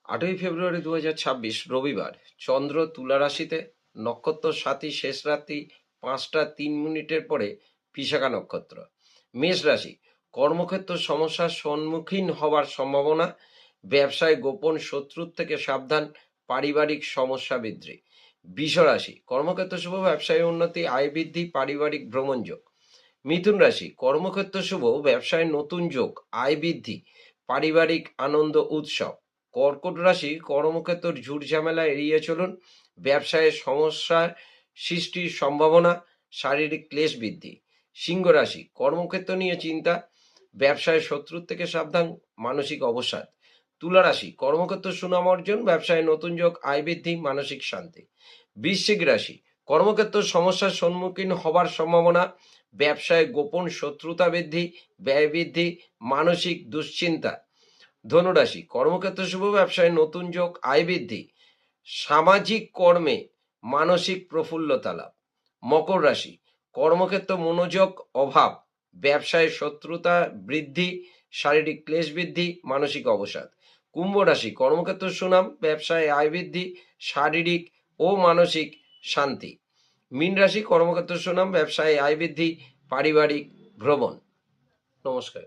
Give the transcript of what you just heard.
8ই ফেব্রুয়ারি 2026 রবিবার। চন্দ্র তুলা রাশিতে, নক্ষত্র সাথী, শেষ রাত্রি 5টা 3 মিনিটের পরে বিশাখা নক্ষত্র। মেষ রাশি, কর্মক্ষেত্র সমস্যার সম্মুখীন হবার সম্ভাবনা, ব্যবসায় গোপন শত্রুর থেকে সাবধান, পারিবারিক সমস্যা বৃদ্ধি। বৃষ রাশি, কর্মক্ষেত্র শুভ, ব্যবসায় উন্নতি, আয় বৃদ্ধি, পারিবারিক ভ্রমণ যোগ। মিথুন রাশি, কর্মক্ষেত্র শুভ, ব্যবসায় নতুন যোগ, আয় বৃদ্ধি, পারিবারিক আনন্দ উৎসব। কর্কট রাশি, কর্মক্ষেত্র ঝুট ঝামেলা এড়িয়ে চলুন, ব্যবসায় সমস্যার সৃষ্টির সম্ভাবনা, শারীরিক ক্লেশ বৃদ্ধি। সিংহ রাশি, কর্মক্ষেত্র নিয়ে চিন্তা, ব্যবসায় শত্রুর থেকে সাবধান, মানসিক অবসাদ। তুলা রাশি, কর্মক্ষেত্র সুনাম অর্জন, ব্যবসায় নতুন যোগ, আয় বৃদ্ধি, মানসিক শান্তি। বৃশ্চিক রাশি, কর্মক্ষেত্র সমস্যার সম্মুখীন হবার সম্ভাবনা, ব্যবসায় গোপন শত্রুতা বৃদ্ধি, ব্যয় বৃদ্ধি, মানসিক দুশ্চিন্তা। ধনুরাশি, কর্মক্ষেত্র শুভ, ব্যবসায় নতুন যোগ, আয় বৃদ্ধি, সামাজিক কর্মে মানসিক প্রফুল্লতা লাভ। মকর রাশি, কর্মক্ষেত্র মনোযোগ অভাব, ব্যবসায় শত্রুতা বৃদ্ধি, শারীরিক ক্লেশ বৃদ্ধি, মানসিক অবসাদ। কুম্ভ রাশি, কর্মক্ষেত্র সুনাম, ব্যবসায় আয় বৃদ্ধি, শারীরিক ও মানসিক শান্তি। মীন রাশি, কর্মক্ষেত্র সুনাম, ব্যবসায় আয় বৃদ্ধি, পারিবারিক ভ্রমণ। নমস্কার।